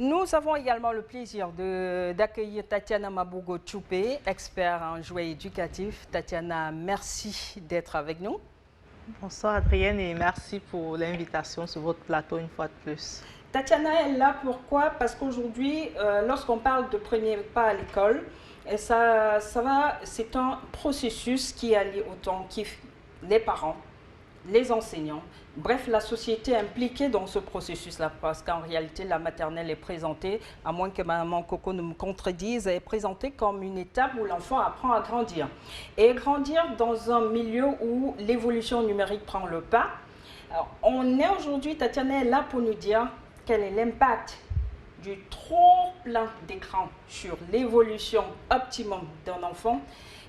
Nous avons également le plaisir d'accueillir Tatiana Mabougo-Tchoupé, expert en jouets éducatifs. Tatiana, merci d'être avec nous. Bonsoir Adrienne et merci pour l'invitation sur votre plateau une fois de plus. Tatiana est là pourquoi? Parce qu'aujourd'hui, lorsqu'on parle de premier pas à l'école, c'est un processus qui allie autant les parents, les enseignants, bref, la société impliquée dans ce processus-là, parce qu'en réalité, la maternelle est présentée, à moins que maman Coco ne me contredise, est présentée comme une étape où l'enfant apprend à grandir. Et grandir dans un milieu où l'évolution numérique prend le pas. Alors, on est aujourd'hui, Tatiana est là pour nous dire quel est l'impact du trop plein d'écrans sur l'évolution optimum d'un enfant.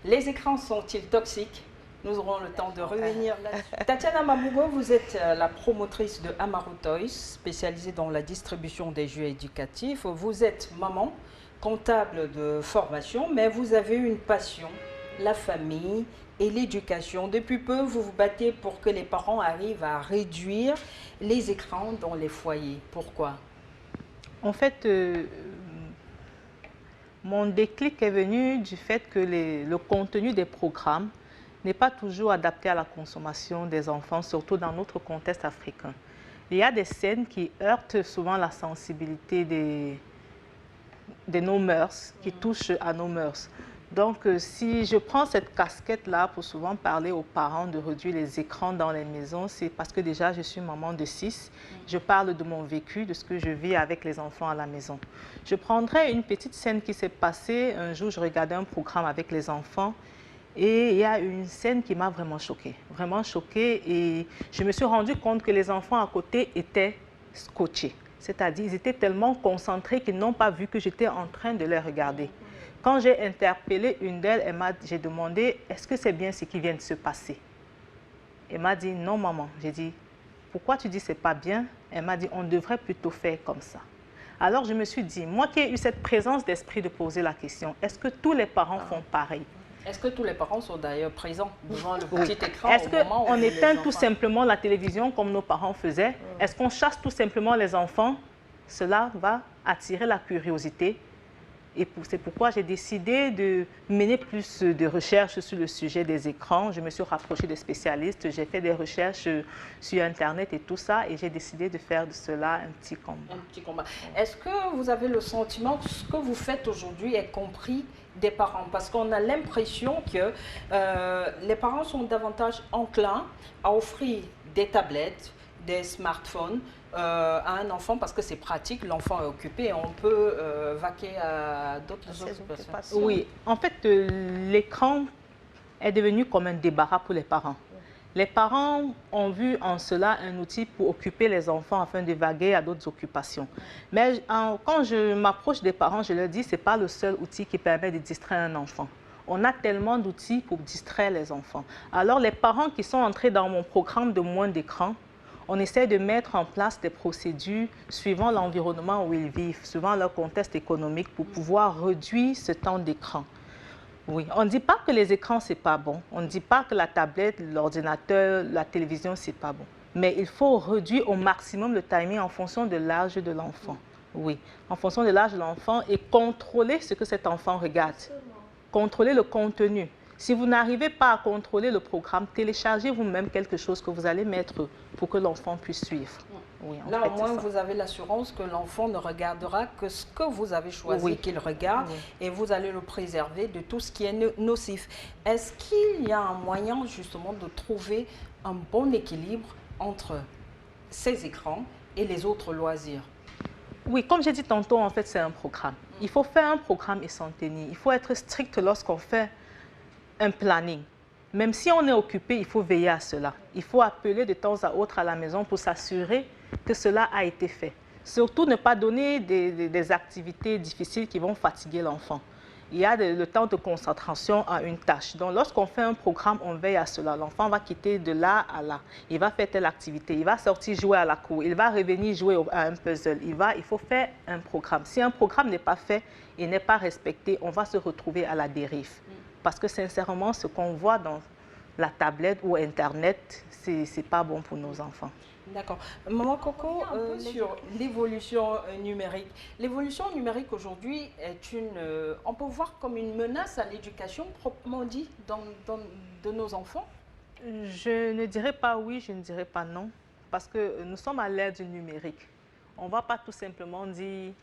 Les écrans sont-ils toxiques? Nous aurons le temps de revenir là-dessus. Tatiana Mabougo, vous êtes la promotrice de Amaru Toys, spécialisée dans la distribution des jeux éducatifs. Vous êtes maman, comptable de formation, mais vous avez une passion, la famille et l'éducation. Depuis peu, vous vous battez pour que les parents arrivent à réduire les écrans dans les foyers. Pourquoi? En fait, mon déclic est venu du fait que le contenu des programmes n'est pas toujours adapté à la consommation des enfants, surtout dans notre contexte africain. Il y a des scènes qui heurtent souvent la sensibilité de nos mœurs, qui touchent à nos mœurs. Donc, si je prends cette casquette-là pour souvent parler aux parents de réduire les écrans dans les maisons, c'est parce que déjà, je suis maman de 6. Je parle de mon vécu, de ce que je vis avec les enfants à la maison. Je prendrai une petite scène qui s'est passée. Un jour, je regardais un programme avec les enfants et il y a une scène qui m'a vraiment choquée. Et je me suis rendu compte que les enfants à côté étaient scotchés. C'est-à-dire, ils étaient tellement concentrés qu'ils n'ont pas vu que j'étais en train de les regarder. Quand j'ai interpellé une d'elles, j'ai demandé, est-ce que c'est bien ce qui vient de se passer? Elle m'a dit, non maman. J'ai dit, pourquoi tu dis c'est pas bien? Elle m'a dit, on devrait plutôt faire comme ça. Alors je me suis dit, moi qui ai eu cette présence d'esprit de poser la question, est-ce que tous les parents font pareil? Est-ce que tous les parents sont d'ailleurs présents devant le petit écran? Est-ce qu'on éteint tout simplement la télévision comme nos parents faisaient? Est-ce qu'on chasse tout simplement les enfants? Cela va attirer la curiosité. Et c'est pourquoi j'ai décidé de mener plus de recherches sur le sujet des écrans. Je me suis rapprochée des spécialistes, j'ai fait des recherches sur Internet et tout ça, et j'ai décidé de faire de cela un petit combat. Un petit combat. Est-ce que vous avez le sentiment que ce que vous faites aujourd'hui est compris des parents? Parce qu'on a l'impression que les parents sont davantage enclins à offrir des tablettes, des smartphones, à un enfant parce que c'est pratique, l'enfant est occupé et on peut vaquer à d'autres occupations. Oui, en fait, l'écran est devenu comme un débarras pour les parents. Les parents ont vu en cela un outil pour occuper les enfants afin de vaguer à d'autres occupations. Mais quand je m'approche des parents, je leur dis que ce n'est pas le seul outil qui permet de distraire un enfant. On a tellement d'outils pour distraire les enfants. Alors, les parents qui sont entrés dans mon programme de moins d'écran, on essaie de mettre en place des procédures suivant l'environnement où ils vivent, suivant leur contexte économique pour pouvoir réduire ce temps d'écran. Oui, on ne dit pas que les écrans, ce n'est pas bon. On ne dit pas que la tablette, l'ordinateur, la télévision, ce n'est pas bon. Mais il faut réduire au maximum le timing en fonction de l'âge de l'enfant. Oui, en fonction de l'âge de l'enfant et contrôler ce que cet enfant regarde. Contrôler le contenu. Si vous n'arrivez pas à contrôler le programme, téléchargez vous-même quelque chose que vous allez mettre pour que l'enfant puisse suivre. Oui, là, au moins, vous avez l'assurance que l'enfant ne regardera que ce que vous avez choisi qu'il regarde et vous allez le préserver de tout ce qui est nocif. Est-ce qu'il y a un moyen, justement, de trouver un bon équilibre entre ces écrans et les autres loisirs? Oui, comme j'ai dit tantôt, en fait, c'est un programme. Il faut faire un programme et s'en tenir. Il faut être strict lorsqu'on fait un planning. Même si on est occupé, il faut veiller à cela. Il faut appeler de temps à autre à la maison pour s'assurer que cela a été fait. Surtout ne pas donner des activités difficiles qui vont fatiguer l'enfant. Il y a le temps de concentration à une tâche. Donc, lorsqu'on fait un programme, on veille à cela. L'enfant va quitter de là à là. Il va faire telle activité. Il va sortir jouer à la cour. Il va revenir jouer à un puzzle. Il faut faire un programme. Si un programme n'est pas fait et n'est pas respecté, on va se retrouver à la dérive. Parce que sincèrement, ce qu'on voit dans la tablette ou Internet, ce n'est pas bon pour nos enfants. D'accord. Maman Coco, sur l'évolution numérique. L'évolution numérique aujourd'hui est on peut voir comme une menace à l'éducation proprement dit de nos enfants. Je ne dirais pas oui, je ne dirais pas non, parce que nous sommes à l'ère du numérique. On ne va pas tout simplement dire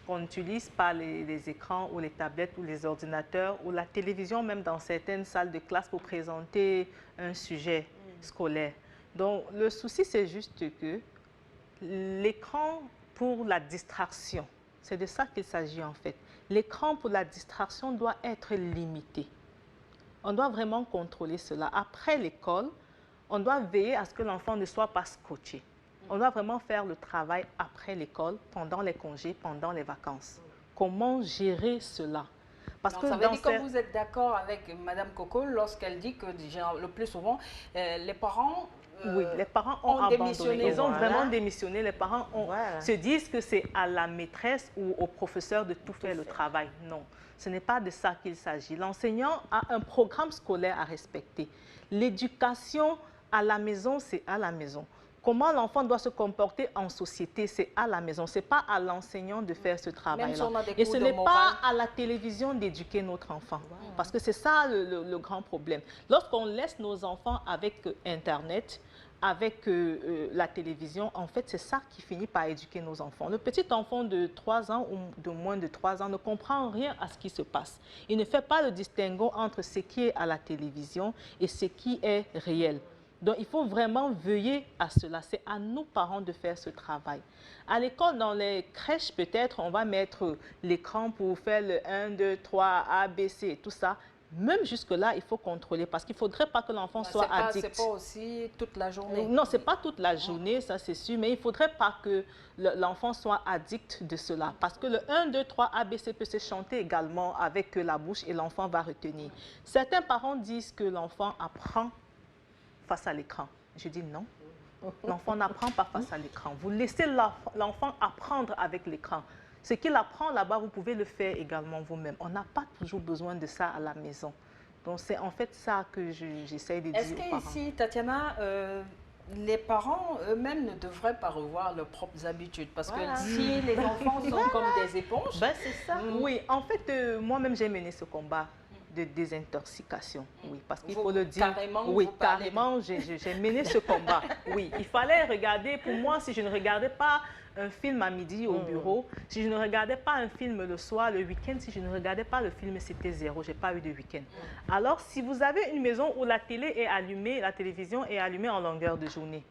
qu'on n'utilise pas les écrans ou les tablettes ou les ordinateurs ou la télévision même dans certaines salles de classe pour présenter un sujet scolaire. Donc le souci c'est juste que l'écran pour la distraction, c'est de ça qu'il s'agit en fait. L'écran pour la distraction doit être limité. On doit vraiment contrôler cela. Après l'école, on doit veiller à ce que l'enfant ne soit pas scotché. On doit vraiment faire le travail après l'école, pendant les congés, pendant les vacances. Comment gérer cela? Parce que ça veut dire que vous êtes d'accord avec Madame Coco lorsqu'elle dit que le plus souvent, les parents oui, les parents ont abandonné. Ils ont vraiment démissionné. Les parents se disent que c'est à la maîtresse ou au professeur de tout faire le travail. Non, ce n'est pas de ça qu'il s'agit. L'enseignant a un programme scolaire à respecter. L'éducation à la maison, c'est à la maison. Comment l'enfant doit se comporter en société, c'est à la maison. Ce n'est pas à l'enseignant de faire ce travail-là. Et ce n'est pas à la télévision d'éduquer notre enfant. Parce que c'est ça le grand problème. Lorsqu'on laisse nos enfants avec Internet, avec la télévision, en fait, c'est ça qui finit par éduquer nos enfants. Le petit enfant de 3 ans ou de moins de 3 ans ne comprend rien à ce qui se passe. Il ne fait pas le distinguo entre ce qui est à la télévision et ce qui est réel. Donc, il faut vraiment veiller à cela. C'est à nous, parents, de faire ce travail. À l'école, dans les crèches, peut-être, on va mettre l'écran pour faire le 1, 2, 3, A, B, C et tout ça. Même jusque-là, il faut contrôler parce qu'il ne faudrait pas que l'enfant soit addict. Ce n'est pas aussi toute la journée. Non, ce n'est pas toute la journée, ça c'est sûr, mais il ne faudrait pas que l'enfant soit addict de cela. Parce que le 1, 2, 3, ABC peut se chanter également avec la bouche et l'enfant va retenir. Certains parents disent que l'enfant apprend face à l'écran. Je dis non. L'enfant n'apprend pas face à l'écran. Vous laissez l'enfant apprendre avec l'écran. Ce qu'il apprend là-bas, vous pouvez le faire également vous-même. On n'a pas toujours besoin de ça à la maison. Donc, c'est en fait ça que j'essaie de dire aux parents. Est-ce qu'ici, Tatiana, les parents eux-mêmes ne devraient pas revoir leurs propres habitudes? Parce que si les enfants sont comme des éponges... c'est ça. Oui, en fait, moi-même, j'ai mené ce combat de désintoxication. Oui, parce qu'il faut le dire. Carrément, j'ai mené ce combat. Oui, il fallait regarder. Pour moi, si je ne regardais pas un film à midi au bureau, si je ne regardais pas un film le soir, le week-end, si je ne regardais pas le film, c'était zéro. Je n'ai pas eu de week-end. Alors, si vous avez une maison où la télé est allumée, la télévision est allumée en longueur de journée,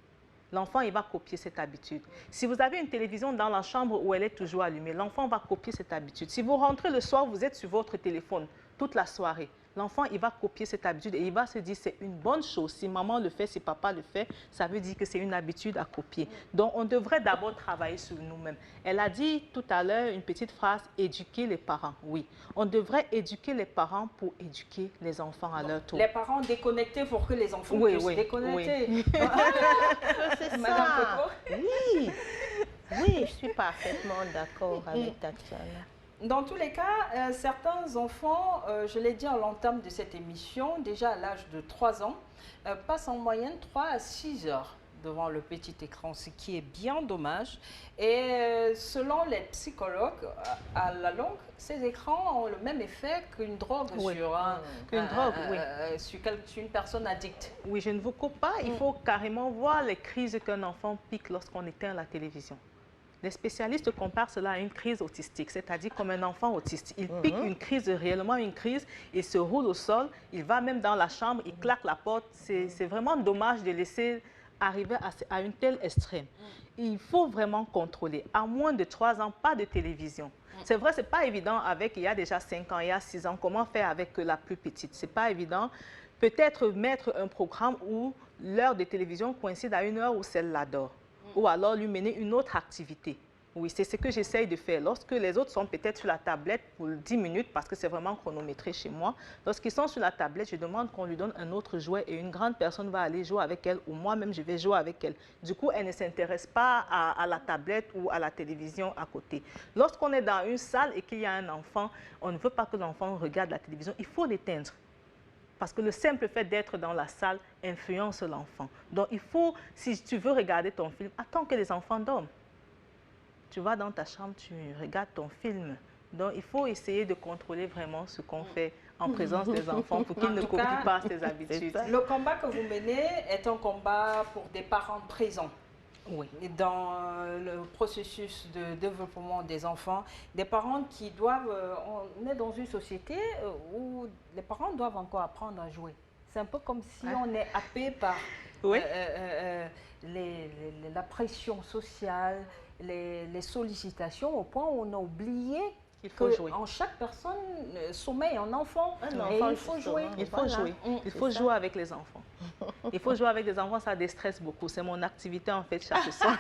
l'enfant, il va copier cette habitude. Si vous avez une télévision dans la chambre où elle est toujours allumée, l'enfant va copier cette habitude. Si vous rentrez le soir, vous êtes sur votre téléphone toute la soirée, l'enfant, il va copier cette habitude et il va se dire c'est une bonne chose. Si maman le fait, si papa le fait, ça veut dire que c'est une habitude à copier. Donc, on devrait d'abord travailler sur nous-mêmes. Elle a dit tout à l'heure une petite phrase, éduquer les parents. Oui, on devrait éduquer les parents pour éduquer les enfants à leur tour. Les parents déconnectés pour que les enfants puissent déconnecter. Oui. C'est ça. Oui, je suis parfaitement d'accord avec Tatiana. Dans tous les cas, certains enfants, je l'ai dit à l'entame de cette émission, déjà à l'âge de 3 ans, passent en moyenne 3 à 6 heures devant le petit écran, ce qui est bien dommage. Et selon les psychologues, à la longue, ces écrans ont le même effet qu'une drogue sur une personne addicte. Oui, je ne vous coupe pas. Il faut carrément voir les crises qu'un enfant pique lorsqu'on éteint la télévision. Les spécialistes comparent cela à une crise autistique, c'est-à-dire comme un enfant autiste. Il pique une crise, réellement une crise, il se roule au sol, il va même dans la chambre, il claque la porte. C'est vraiment dommage de laisser arriver à une telle extrême. Il faut vraiment contrôler. À moins de 3 ans, pas de télévision. C'est vrai, ce n'est pas évident avec, il y a déjà 5 ans, il y a 6 ans, comment faire avec la plus petite. Ce n'est pas évident. Peut-être mettre un programme où l'heure de télévision coïncide à une heure où celle-là dort. Ou alors lui mener une autre activité. Oui, c'est ce que j'essaye de faire. Lorsque les autres sont peut-être sur la tablette pour 10 minutes, parce que c'est vraiment chronométré chez moi, lorsqu'ils sont sur la tablette, je demande qu'on lui donne un autre jouet et une grande personne va aller jouer avec elle ou moi-même je vais jouer avec elle. Du coup, elle ne s'intéresse pas à la tablette ou à la télévision à côté. Lorsqu'on est dans une salle et qu'il y a un enfant, on ne veut pas que l'enfant regarde la télévision, il faut l'éteindre. Parce que le simple fait d'être dans la salle influence l'enfant. Donc il faut, si tu veux regarder ton film, attends que les enfants dorment. Tu vas dans ta chambre, tu regardes ton film. Donc il faut essayer de contrôler vraiment ce qu'on fait en présence des enfants pour qu'ils ne copient pas ces habitudes. Le combat que vous menez est un combat pour des parents présents. Oui. Dans le processus de développement des enfants, des parents qui doivent, on est dans une société où les parents doivent encore apprendre à jouer. C'est un peu comme si on est happé par la pression sociale, les sollicitations, au point où on a oublié il faut jouer. En chaque personne sommeille un enfant, et il faut jouer. Il faut jouer. Il faut jouer avec les enfants. Il faut jouer avec les enfants, ça déstresse beaucoup. C'est mon activité en fait chaque soir.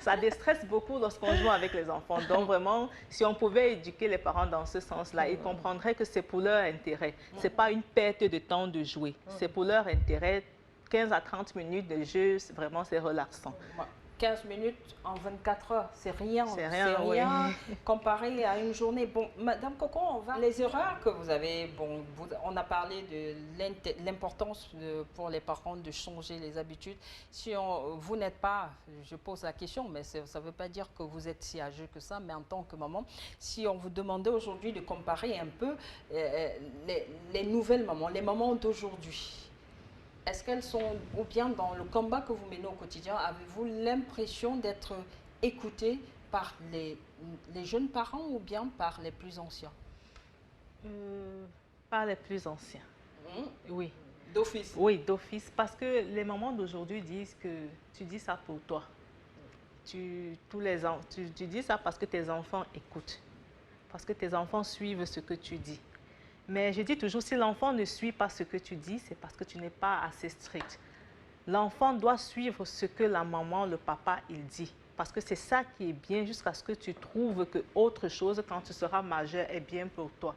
Ça déstresse beaucoup lorsqu'on joue avec les enfants. Donc vraiment, si on pouvait éduquer les parents dans ce sens-là, ils comprendraient que c'est pour leur intérêt. Ce n'est pas une perte de temps de jouer. C'est pour leur intérêt. 15 à 30 minutes de jeu, vraiment c'est relaxant. 15 minutes en 24 heures, c'est rien. C'est rien, comparé à une journée. Bon, Madame Coco, on va... Les erreurs que vous avez, bon, on a parlé de l'importance pour les parents de changer les habitudes. Si vous n'êtes pas, je pose la question, mais ça ne veut pas dire que vous êtes si âgé que ça, mais en tant que maman, si on vous demandait aujourd'hui de comparer un peu les nouvelles mamans, les mamans d'aujourd'hui, est-ce qu'elles sont, ou bien dans le combat que vous menez au quotidien, avez-vous l'impression d'être écoutée par les jeunes parents ou bien par les plus anciens? Par les plus anciens, oui. D'office? Oui, d'office, parce que les mamans d'aujourd'hui disent que tu dis ça pour toi. Tu dis ça parce que tes enfants écoutent, parce que tes enfants suivent ce que tu dis. Mais je dis toujours, si l'enfant ne suit pas ce que tu dis, c'est parce que tu n'es pas assez strict. L'enfant doit suivre ce que la maman, le papa, il dit. Parce que c'est ça qui est bien jusqu'à ce que tu trouves que autre chose, quand tu seras majeur, est bien pour toi.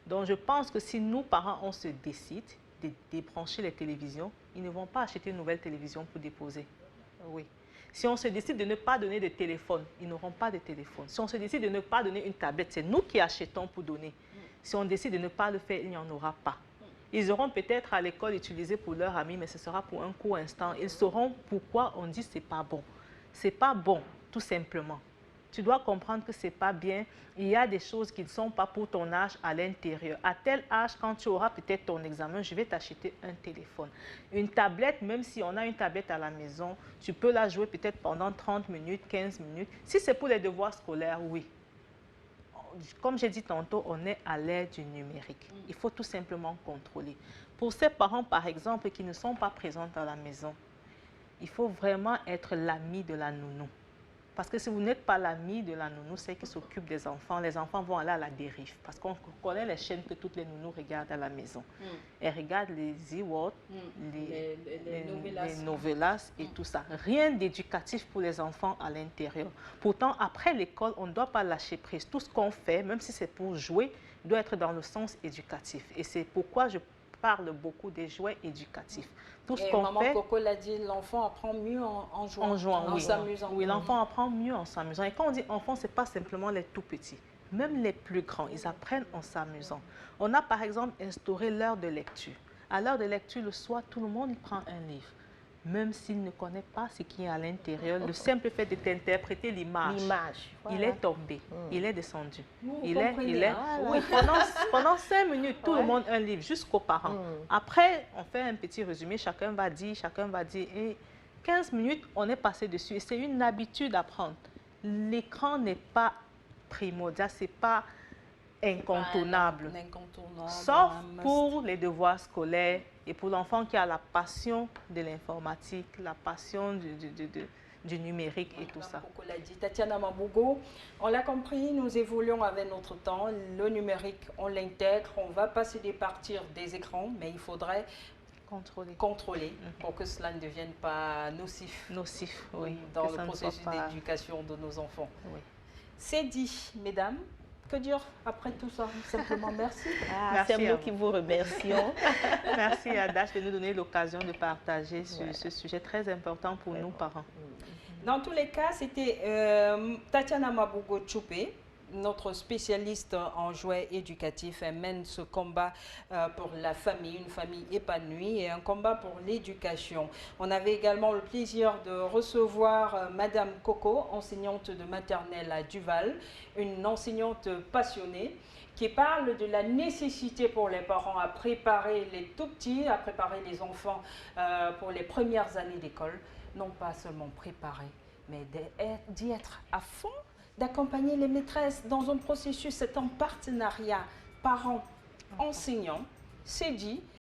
Donc je pense que si nous, parents, on se décide de débrancher les télévisions, ils ne vont pas acheter une nouvelle télévision pour déposer. Oui. Si on se décide de ne pas donner de téléphone, ils n'auront pas de téléphone. Si on se décide de ne pas donner une tablette, c'est nous qui achetons pour donner. Si on décide de ne pas le faire, il n'y en aura pas. Ils auront peut-être à l'école utilisé pour leurs amis, mais ce sera pour un court instant. Ils sauront pourquoi on dit que ce n'est pas bon. Ce n'est pas bon, tout simplement. Tu dois comprendre que ce n'est pas bien. Il y a des choses qui ne sont pas pour ton âge à l'intérieur. À tel âge, quand tu auras peut-être ton examen, je vais t'acheter un téléphone. Une tablette, même si on a une tablette à la maison, tu peux la jouer peut-être pendant 30 minutes, 15 minutes. Si c'est pour les devoirs scolaires, oui. Comme j'ai dit tantôt, on est à l'ère du numérique. Il faut tout simplement contrôler. Pour ces parents, par exemple, qui ne sont pas présents dans la maison, il faut vraiment être l'ami de la nounou. Parce que si vous n'êtes pas l'ami de la nounou, c'est qui s'occupe des enfants. Les enfants vont aller à la dérive. Parce qu'on connaît les chaînes que toutes les nounous regardent à la maison. Elles regardent les e-world, les novelas et tout ça. Rien d'éducatif pour les enfants à l'intérieur. Pourtant, après l'école, on ne doit pas lâcher prise. Tout ce qu'on fait, même si c'est pour jouer, doit être dans le sens éducatif. Et c'est pourquoi je parle beaucoup des jouets éducatifs. Tout ce qu'on Maman fait, Coco l'a dit, l'enfant apprend mieux en jouant, en oui. s'amusant. Oui, l'enfant apprend mieux en s'amusant. Et quand on dit enfant, ce n'est pas simplement les tout petits. Même les plus grands, ils apprennent en s'amusant. On a par exemple instauré l'heure de lecture. À l'heure de lecture, le soir, tout le monde prend un livre. Même s'il ne connaît pas ce qui est à l'intérieur, le simple fait de t'interpréter l'image, voilà. Il est tombé, il est descendu. Oui, pendant 5 minutes, tout le monde a un livre, jusqu'aux parents. Après, on fait un petit résumé, chacun va dire, et 15 minutes, on est passé dessus. Et c'est une habitude à prendre. L'écran n'est pas primordial, ce n'est pas incontournable. Sauf pour les devoirs scolaires et pour l'enfant qui a la passion de l'informatique, la passion du numérique et tout ça. Tatiana Mabougo, on l'a compris, nous évoluons avec notre temps. Le numérique, on l'intègre, on va pas se départir des écrans, mais il faudrait contrôler pour que cela ne devienne pas nocif. Oui. Dans le processus d'éducation de nos enfants. Oui. C'est dit, mesdames. Que dire après tout ça? Simplement merci. C'est nous qui vous remercions. Merci à Dash de nous donner l'occasion de partager ce sujet très important pour nous parents. Dans tous les cas, c'était Tatiana Mabougo Tchoupé, notre spécialiste en jouets éducatifs, elle mène ce combat pour la famille, une famille épanouie et un combat pour l'éducation. On avait également le plaisir de recevoir Madame Coco, enseignante de maternelle à Duval, une enseignante passionnée qui parle de la nécessité pour les parents à préparer les tout petits, à préparer les enfants pour les premières années d'école, non pas seulement préparer, mais d'y être à fond, d'accompagner les maîtresses dans un processus, c'est un partenariat parents-enseignants, c'est dit.